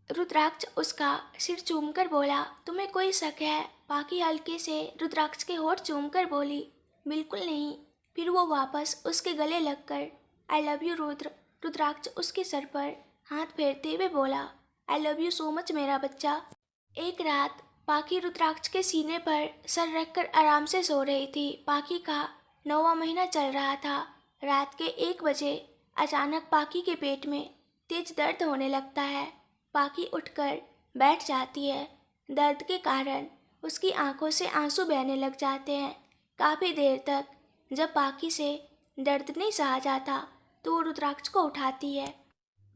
रुद्राक्ष उसका सिर चूमकर बोला, तुम्हें कोई शक है? पाखी हल्के से रुद्राक्ष के होठ चूमकर बोली, बिल्कुल नहीं। फिर वो वापस उसके गले लगकर, आई लव यू रुद्र। रुद्राक्ष उसके सर पर हाथ फेरते हुए बोला, I love you so much मेरा बच्चा। एक रात पाखी रुद्राक्ष के सीने पर सर रखकर आराम से सो रही थी। पाखी का 9वां महीना चल रहा था। रात के 1 बजे अचानक पाखी के पेट में तेज दर्द होने लगता है। पाखी उठकर बैठ जाती है। दर्द के कारण उसकी आंखों से आंसू बहने लग जाते हैं। काफ़ी देर तक जब पाखी से दर्द नहीं सहा जाता तो वो रुद्राक्ष को उठाती है।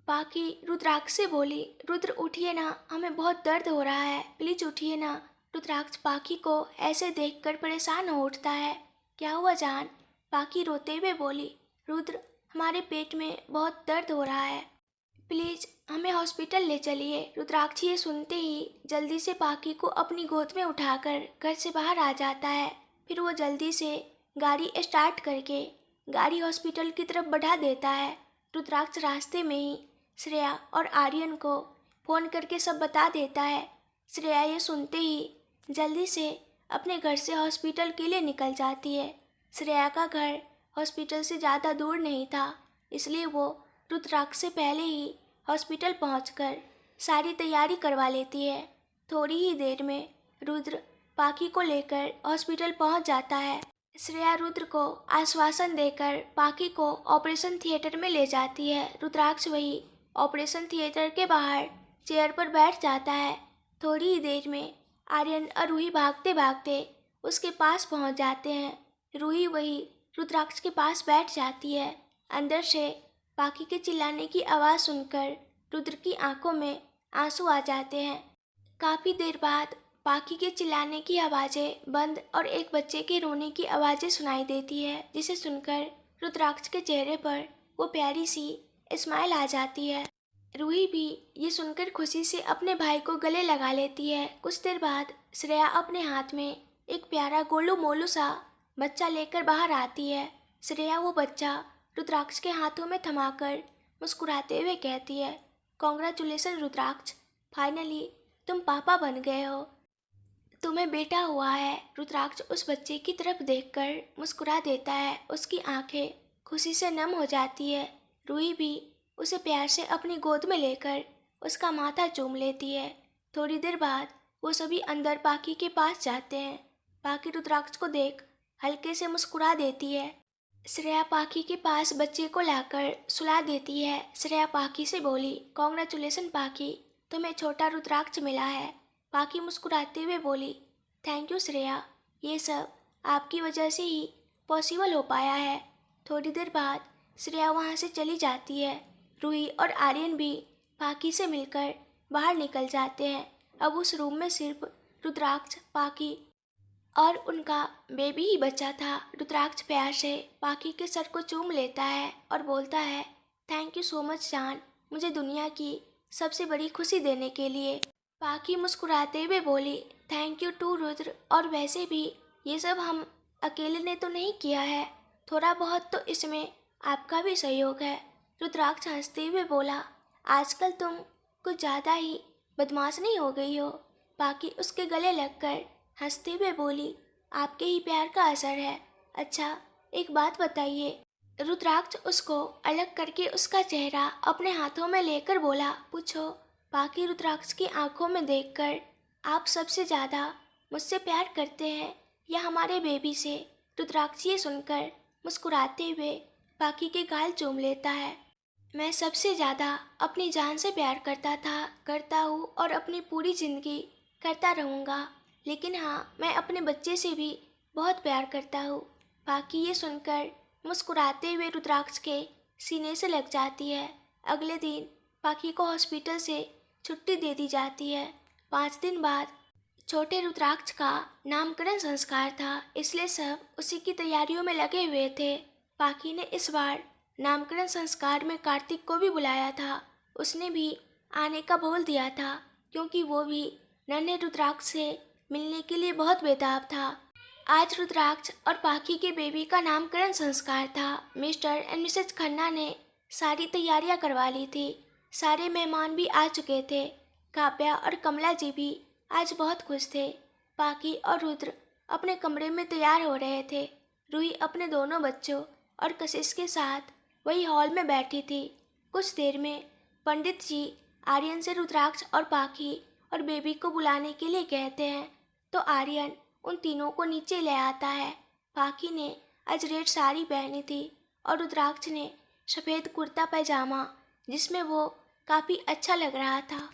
पाखी रुद्राक्ष से बोली, रुद्र उठिए ना, हमें बहुत दर्द हो रहा है, प्लीज उठिए ना। रुद्राक्ष पाखी को ऐसे देखकर परेशान हो उठता है। क्या हुआ जान? पाखी रोते हुए बोली, रुद्र, हमारे पेट में बहुत दर्द हो रहा है, प्लीज हमें हॉस्पिटल ले चलिए। रुद्राक्ष ये सुनते ही जल्दी से पाखी को अपनी गोद में उठाकर घर से बाहर आ जाता है। फिर वो जल्दी से गाड़ी स्टार्ट करके गाड़ी हॉस्पिटल की तरफ बढ़ा देता है। रुद्राक्ष रास्ते में ही श्रेया और आर्यन को फ़ोन करके सब बता देता है। श्रेया ये सुनते ही जल्दी से अपने घर से हॉस्पिटल के लिए निकल जाती है। श्रेया का घर हॉस्पिटल से ज़्यादा दूर नहीं था, इसलिए वो रुद्राक्ष से पहले ही हॉस्पिटल पहुंचकर सारी तैयारी करवा लेती है। थोड़ी ही देर में रुद्र पाखी को लेकर हॉस्पिटल पहुंच जाता है। श्रेया रुद्र को आश्वासन देकर पाखी को ऑपरेशन थिएटर में ले जाती है। रुद्राक्ष वही ऑपरेशन थिएटर के बाहर चेयर पर बैठ जाता है। थोड़ी ही देर में आर्यन और रूही भागते भागते उसके पास पहुंच जाते हैं। रूही वही रुद्राक्ष के पास बैठ जाती है। अंदर से पाखी के चिल्लाने की आवाज़ सुनकर रुद्र की आंखों में आंसू आ जाते हैं। काफ़ी देर बाद पाखी के चिल्लाने की आवाज़ें बंद और एक बच्चे के रोने की आवाज़ें सुनाई देती है, जिसे सुनकर रुद्राक्ष के चेहरे पर वो प्यारी सी स्माइल आ जाती है। रूही भी ये सुनकर खुशी से अपने भाई को गले लगा लेती है। कुछ देर बाद श्रेया अपने हाथ में एक प्यारा गोलू मोलू सा बच्चा लेकर बाहर आती है। श्रेया वो बच्चा रुद्राक्ष के हाथों में थमाकर मुस्कुराते हुए कहती है, कॉन्ग्रेचुलेसन रुद्राक्ष, फाइनली तुम पापा बन गए हो, तुम्हें बेटा हुआ है। रुद्राक्ष उस बच्चे की तरफ देखकर मुस्कुरा देता है। उसकी आंखें खुशी से नम हो जाती है। रूही भी उसे प्यार से अपनी गोद में लेकर उसका माथा चूम लेती है। थोड़ी देर बाद वो सभी अंदर पाखी के पास जाते हैं। पाखी रुद्राक्ष को देख हल्के से मुस्कुरा देती है। श्रेया पाखी के पास बच्चे को लाकर सुला देती है। श्रेया पाखी से बोली, कॉन्ग्रेचुलेसन पाखी, तुम्हें छोटा रुद्राक्ष मिला है। पाखी मुस्कुराते हुए बोली, थैंक यू श्रेया, ये सब आपकी वजह से ही पॉसिबल हो पाया है। थोड़ी देर बाद श्रेया वहाँ से चली जाती है। रूही और आर्यन भी पाखी से मिलकर बाहर निकल जाते हैं। अब उस रूम में सिर्फ रुद्राक्ष, पाखी और उनका बेबी ही बचा था। रुद्राक्ष प्यार से पाखी के सर को चूम लेता है और बोलता है, थैंक यू सो मच जान, मुझे दुनिया की सबसे बड़ी खुशी देने के लिए। पाखी मुस्कुराते हुए बोली, थैंक यू टू रुद्र, और वैसे भी ये सब हम अकेले ने तो नहीं किया है, थोड़ा बहुत तो इसमें आपका भी सहयोग है। रुद्राक्ष हंसते हुए बोला, आजकल तुम कुछ ज़्यादा ही बदमाश नहीं हो गई हो। पाखी उसके गले लगकर हंसते हुए बोली, आपके ही प्यार का असर है। अच्छा एक बात बताइए। रुद्राक्ष उसको अलग करके उसका चेहरा अपने हाथों में लेकर बोला, पूछो। पाखी रुद्राक्ष की आंखों में देखकर, आप सबसे ज़्यादा मुझसे प्यार करते हैं या हमारे बेबी से? रुद्राक्ष ये सुनकर मुस्कुराते हुए पाखी के गाल चूम लेता है। मैं सबसे ज़्यादा अपनी जान से प्यार करता हूँ और अपनी पूरी ज़िंदगी करता रहूँगा, लेकिन हाँ, मैं अपने बच्चे से भी बहुत प्यार करता हूँ। पाखी ये सुनकर मुस्कुराते हुए रुद्राक्ष के सीने से लग जाती है। अगले दिन पाखी को हॉस्पिटल से छुट्टी दे दी जाती है। 5 दिन बाद छोटे रुद्राक्ष का नामकरण संस्कार था, इसलिए सब उसी की तैयारियों में लगे हुए थे। पाखी ने इस बार नामकरण संस्कार में कार्तिक को भी बुलाया था। उसने भी आने का बोल दिया था, क्योंकि वो भी नन्हे रुद्राक्ष से मिलने के लिए बहुत बेताब था। आज रुद्राक्ष और पाखी के बेबी का नामकरण संस्कार था। मिस्टर एंड मिसेज खन्ना ने सारी तैयारियां करवा ली थी। सारे मेहमान भी आ चुके थे। काव्या और कमला जी भी आज बहुत खुश थे। पाखी और रुद्र अपने कमरे में तैयार हो रहे थे। रूही अपने दोनों बच्चों और कशिश के साथ वही हॉल में बैठी थी। कुछ देर में पंडित जी आर्यन से रुद्राक्ष और पाखी और बेबी को बुलाने के लिए कहते हैं, तो आर्यन उन तीनों को नीचे ले आता है। पाखी ने आज रेड साड़ी पहनी थी और रुद्राक्ष ने सफ़ेद कुर्ता पैजामा, जिसमें वो काफ़ी अच्छा लग रहा था।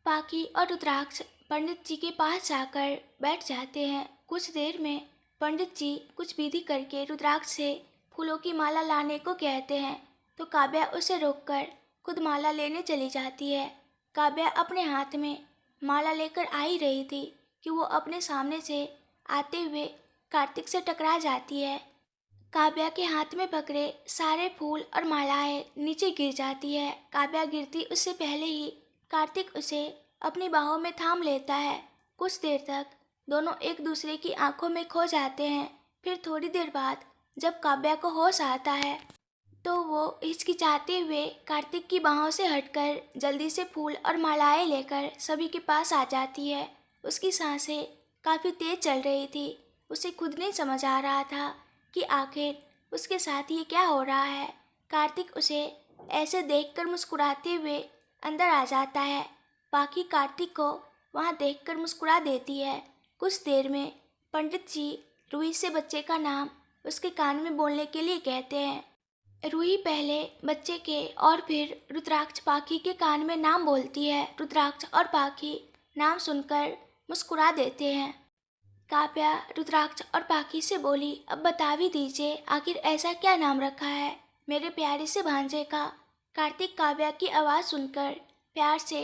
पाखी और रुद्राक्ष पंडित जी के पास जाकर बैठ जाते हैं। कुछ देर में पंडित जी कुछ विधि करके रुद्राक्ष से फूलों की माला लाने को कहते हैं, तो काव्या उसे रोककर खुद माला लेने चली जाती है। काव्या अपने हाथ में माला लेकर आ ही रही थी कि वो अपने सामने से आते हुए कार्तिक से टकरा जाती है। काव्या के हाथ में पकड़े सारे फूल और मालाएं नीचे गिर जाती है। काव्या गिरती उससे पहले ही कार्तिक उसे अपनी बाहों में थाम लेता है। कुछ देर तक दोनों एक दूसरे की आंखों में खो जाते हैं। फिर थोड़ी देर बाद जब काव्या को होश आता है, तो वो हिचकिचाते हुए कार्तिक की बाहों से हटकर जल्दी से फूल और मालाएं लेकर सभी के पास आ जाती है। उसकी सांसें काफ़ी तेज चल रही थी। उसे खुद नहीं समझ आ रहा था कि आखिर उसके साथ ये क्या हो रहा है। कार्तिक उसे ऐसे देखकर मुस्कुराते हुए अंदर आ जाता है। बाकी कार्तिक को वहाँ देखकर मुस्कुरा देती है। कुछ देर में पंडित जी रूही से बच्चे का नाम उसके कान में बोलने के लिए कहते हैं। रूही पहले बच्चे के और फिर रुद्राक्ष पाखी के कान में नाम बोलती है। रुद्राक्ष और पाखी नाम सुनकर मुस्कुरा देते हैं। काव्या रुद्राक्ष और पाखी से बोली, अब बता भी दीजिए आखिर ऐसा क्या नाम रखा है मेरे प्यारे से भांजे का। कार्तिक काव्या की आवाज़ सुनकर प्यार से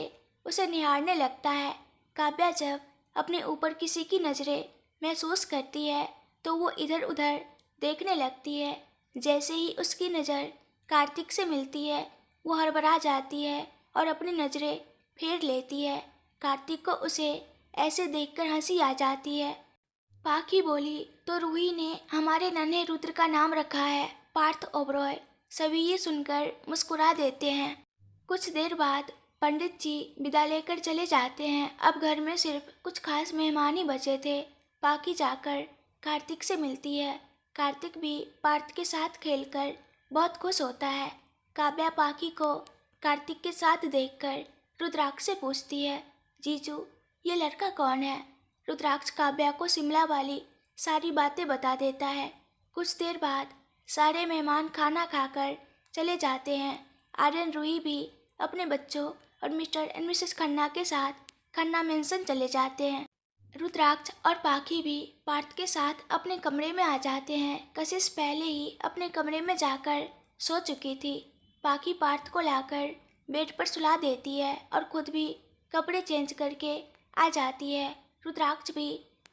उसे निहारने लगता है। काव्या जब अपने ऊपर किसी की नज़रें महसूस करती है तो वो इधर उधर देखने लगती है। जैसे ही उसकी नज़र कार्तिक से मिलती है वो हड़बड़ा जाती है और अपनी नज़रें फेर लेती है। कार्तिक को उसे ऐसे देखकर हंसी आ जाती है। पाखी बोली, तो रूही ने हमारे नन्हे रुद्र का नाम रखा है पार्थ ओबरॉय। सभी ये सुनकर मुस्कुरा देते हैं। कुछ देर बाद पंडित जी विदा लेकर चले जाते हैं। अब घर में सिर्फ कुछ खास मेहमान ही बचे थे। पाखी जाकर कार्तिक से मिलती है। कार्तिक भी पार्थ के साथ खेलकर बहुत खुश होता है। काव्या पाखी को कार्तिक के साथ देखकर रुद्राक्ष से पूछती है, जीजू ये लड़का कौन है? रुद्राक्ष काव्या को शिमला वाली सारी बातें बता देता है। कुछ देर बाद सारे मेहमान खाना खाकर चले जाते हैं। आर्यन रूही भी अपने बच्चों और मिस्टर एंड मिसेस खन्ना के साथ खन्ना मेंशन चले जाते हैं। रुद्राक्ष और पाखी भी पार्थ के साथ अपने कमरे में आ जाते हैं। कशिश पहले ही अपने कमरे में जाकर सो चुकी थी। पाखी पार्थ को लाकर बेड पर सुला देती है और खुद भी कपड़े चेंज करके आ जाती है। रुद्राक्ष भी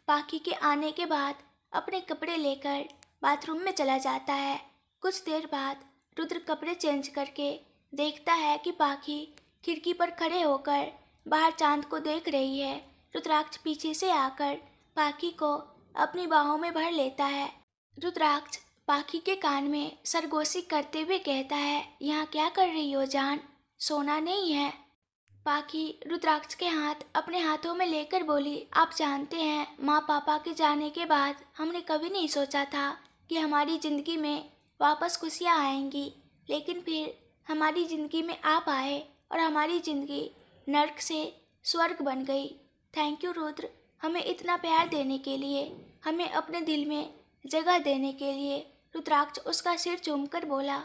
पाखी के आने के बाद अपने कपड़े लेकर बाथरूम में चला जाता है। कुछ देर बाद रुद्र कपड़े चेंज करके देखता है कि पाखी खिड़की पर खड़े होकर बाहर चांद को देख रही है। रुद्राक्ष पीछे से आकर पाखी को अपनी बाहों में भर लेता है। रुद्राक्ष पाखी के कान में सरगोशी करते हुए कहता है, यहाँ क्या कर रही हो जान? सोना नहीं है? पाखी रुद्राक्ष के हाथ अपने हाथों में लेकर बोली, आप जानते हैं माँ पापा के जाने के बाद हमने कभी नहीं सोचा था कि हमारी ज़िंदगी में वापस खुशियाँ आएंगी, लेकिन फिर हमारी ज़िंदगी में आप आए और हमारी ज़िंदगी नर्क से स्वर्ग बन गई। थैंक यू रुद्र, हमें इतना प्यार देने के लिए, हमें अपने दिल में जगह देने के लिए। रुद्राक्ष उसका सिर चूमकर बोला,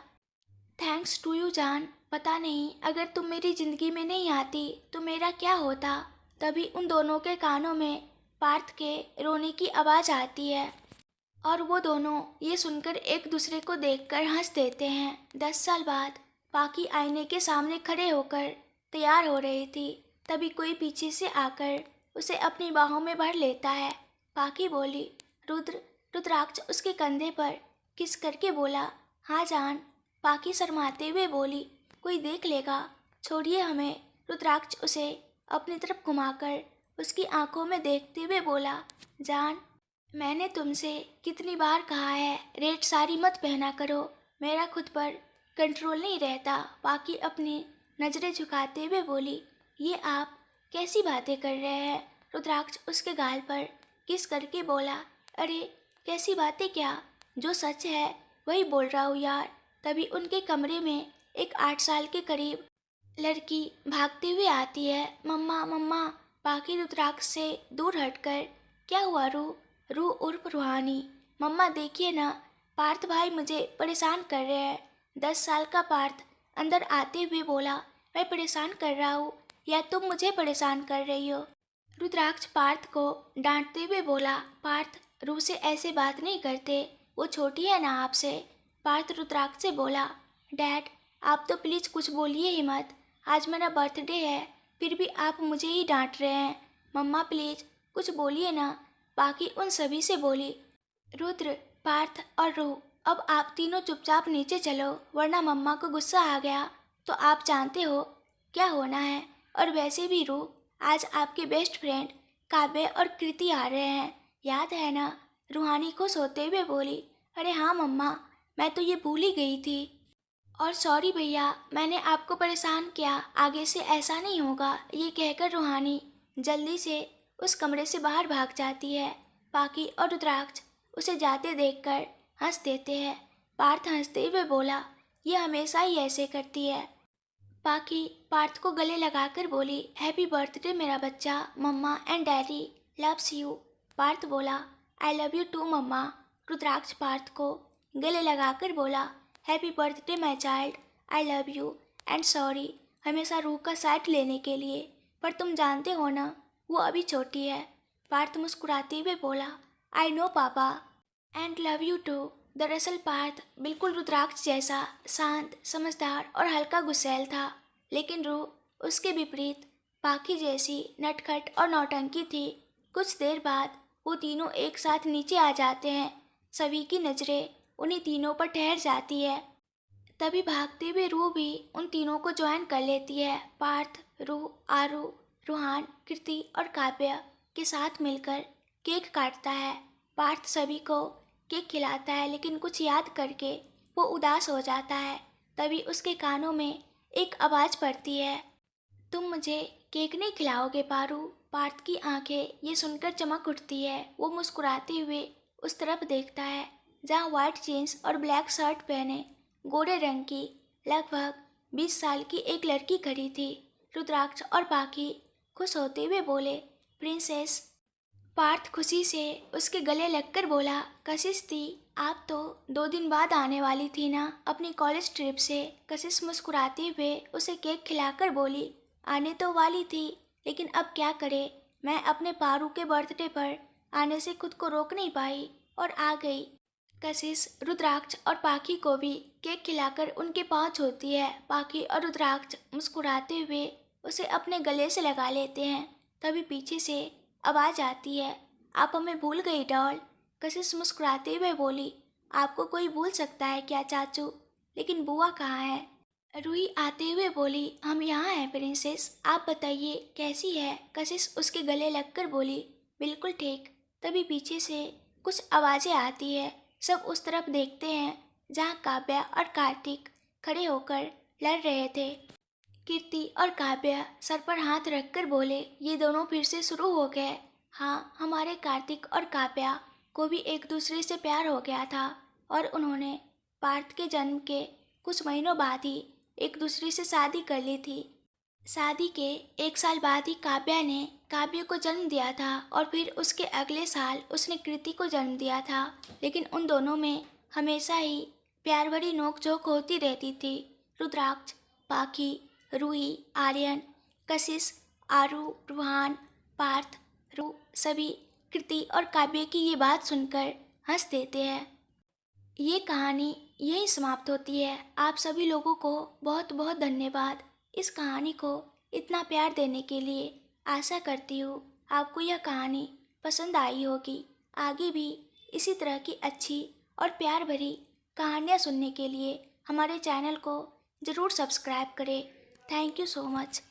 थैंक्स टू यू जान। पता नहीं अगर तुम मेरी ज़िंदगी में नहीं आती तो मेरा क्या होता। तभी उन दोनों के कानों में पार्थ के रोने की आवाज़ आती है और वो दोनों ये सुनकर एक दूसरे को देखकर हंस देते हैं। 10 साल बाद पाखी आईने के सामने खड़े होकर तैयार हो रही थी। तभी कोई पीछे से आकर उसे अपनी बाहों में भर लेता है। पाखी बोली, रुद्र। रुद्राक्ष उसके कंधे पर किस करके बोला, हाँ जान। पाखी शर्माते हुए बोली, कोई देख लेगा, छोड़िए हमें। रुद्राक्ष उसे अपनी तरफ घुमाकर उसकी आंखों में देखते हुए बोला, जान मैंने तुमसे कितनी बार कहा है रेड साड़ी मत पहना करो, मेरा खुद पर कंट्रोल नहीं रहता। पाखी अपनी नज़रें झुकाते हुए बोली, ये आप कैसी बातें कर रहे हैं? रुद्राक्ष उसके गाल पर किस करके बोला, अरे कैसी बातें क्या, जो सच है वही बोल रहा हूँ यार। तभी उनके कमरे में एक 8 साल के करीब लड़की भागते हुए आती है। मम्मा मम्मा। पाखी रुद्राक्ष से दूर हटकर, क्या हुआ रू उर्फ रूहानी। मम्मा देखिए ना, पार्थ भाई मुझे परेशान कर रहे हैं। 10 साल का पार्थ अंदर आते हुए बोला, मैं परेशान कर रहा हूँ या तुम मुझे परेशान कर रही हो? रुद्राक्ष पार्थ को डांटते हुए बोला, पार्थ रू से ऐसे बात नहीं करते, वो छोटी है ना आपसे। पार्थ रुद्राक्ष से बोला, डैड आप तो प्लीज़ कुछ बोलिए ही मत, आज मेरा बर्थडे है, फिर भी आप मुझे ही डांट रहे हैं। मम्मा प्लीज़ कुछ बोलिए ना। बाकी उन सभी से बोली, रुद्र, पार्थ और रूह, अब आप तीनों चुपचाप नीचे चलो, वरना मम्मा को गुस्सा आ गया तो आप जानते हो क्या होना है। और वैसे भी रूह, आज आपके बेस्ट फ्रेंड काव्य और कृति आ रहे हैं, याद है ना? रूहानी को सोते हुए बोली, अरे हाँ मम्मा, मैं तो ये भूल ही गई थी। और सॉरी भैया, मैंने आपको परेशान किया, आगे से ऐसा नहीं होगा। ये कहकर रूहानी जल्दी से उस कमरे से बाहर भाग जाती है। पाखी और रुद्राक्ष उसे जाते देखकर हंस देते हैं। पार्थ हंसते हुए बोला, ये हमेशा ही ऐसे करती है। पाखी पार्थ को गले लगाकर बोली, हैप्पी बर्थडे मेरा बच्चा, mama and daddy loves you. Parth बोला, I love you too mama. Rudraksh Parth को गले लगाकर बोला, happy birthday my child, I love you and sorry हमेशा रूह का साइड लेने के लिए, पर तुम जानते हो ना वो अभी छोटी है। पार्थ मुस्कुराते हुए बोला, आई नो पापा एंड लव यू टू। दरअसल पार्थ बिल्कुल रुद्राक्ष जैसा शांत, समझदार और हल्का गुस्सैल था, लेकिन रूह उसके विपरीत पाखी जैसी नटखट और नौटंकी थी। कुछ देर बाद वो तीनों एक साथ नीचे आ जाते हैं। सभी की नज़रें उन्हीं तीनों पर ठहर जाती है। तभी भागते हुए रूह भी उन तीनों को ज्वाइन कर लेती है। पार्थ, रूह, आरू, रूहान, कीर्ति और काव्या के साथ मिलकर केक काटता है। पार्थ सभी को केक खिलाता है, लेकिन कुछ याद करके वो उदास हो जाता है। तभी उसके कानों में एक आवाज़ पड़ती है, तुम मुझे केक नहीं खिलाओगे पारू? पार्थ की आंखें ये सुनकर चमक उठती है। वो मुस्कुराते हुए उस तरफ देखता है जहाँ व्हाइट जीन्स और ब्लैक शर्ट पहने गोरे रंग की लगभग 20 साल की एक लड़की खड़ी थी। रुद्राक्ष और पाखी खुश होते हुए बोले, प्रिंसेस। पार्थ खुशी से उसके गले लगकर बोला, कशिश दी, आप तो 2 दिन बाद आने वाली थी ना अपनी कॉलेज ट्रिप से? कशिश मुस्कुराते हुए उसे केक खिलाकर बोली, आने तो वाली थी, लेकिन अब क्या करे, मैं अपने पारू के बर्थडे पर आने से खुद को रोक नहीं पाई और आ गई। कशिश रुद्राक्ष और पाखी को भी केक खिलाकर उनके पाँव छूती है। पाखी और रुद्राक्ष मुस्कुराते हुए उसे अपने गले से लगा लेते हैं। तभी पीछे से आवाज़ आती है, आप हमें भूल गई डॉल। कशिश मुस्कुराते हुए बोली, आपको कोई भूल सकता है क्या चाचू? लेकिन बुआ कहाँ है? रूही आते हुए बोली, हम यहाँ हैं प्रिंसेस, आप बताइए कैसी है? कशिश उसके गले लगकर बोली, बिल्कुल ठीक। तभी पीछे से कुछ आवाज़ें आती है। सब उस तरफ देखते हैं जहाँ काव्या और कार्तिक खड़े होकर लड़ रहे थे। कीर्ति और काव्या सर पर हाथ रखकर बोले, ये दोनों फिर से शुरू हो गए। हाँ, हमारे कार्तिक और काव्या को भी एक दूसरे से प्यार हो गया था और उन्होंने पार्थ के जन्म के कुछ महीनों बाद ही एक दूसरे से शादी कर ली थी। शादी के 1 साल बाद ही काव्या ने काव्य को जन्म दिया था और फिर उसके अगले साल उसने कृति को जन्म दिया था। लेकिन उन दोनों में हमेशा ही प्यार भरी नोक-झोंक होती रहती थी। रुद्राक्ष, पाखी, रूही, आर्यन, कशिश, आरू, रूहान, पार्थ, रूह सभी कृति और काव्य की ये बात सुनकर हंस देते हैं। ये कहानी यहीं समाप्त होती है। आप सभी लोगों को बहुत बहुत धन्यवाद इस कहानी को इतना प्यार देने के लिए। आशा करती हूँ आपको यह कहानी पसंद आई होगी। आगे भी इसी तरह की अच्छी और प्यार भरी कहानियाँ सुनने के लिए हमारे चैनल को ज़रूर सब्सक्राइब करें। Thank you so much.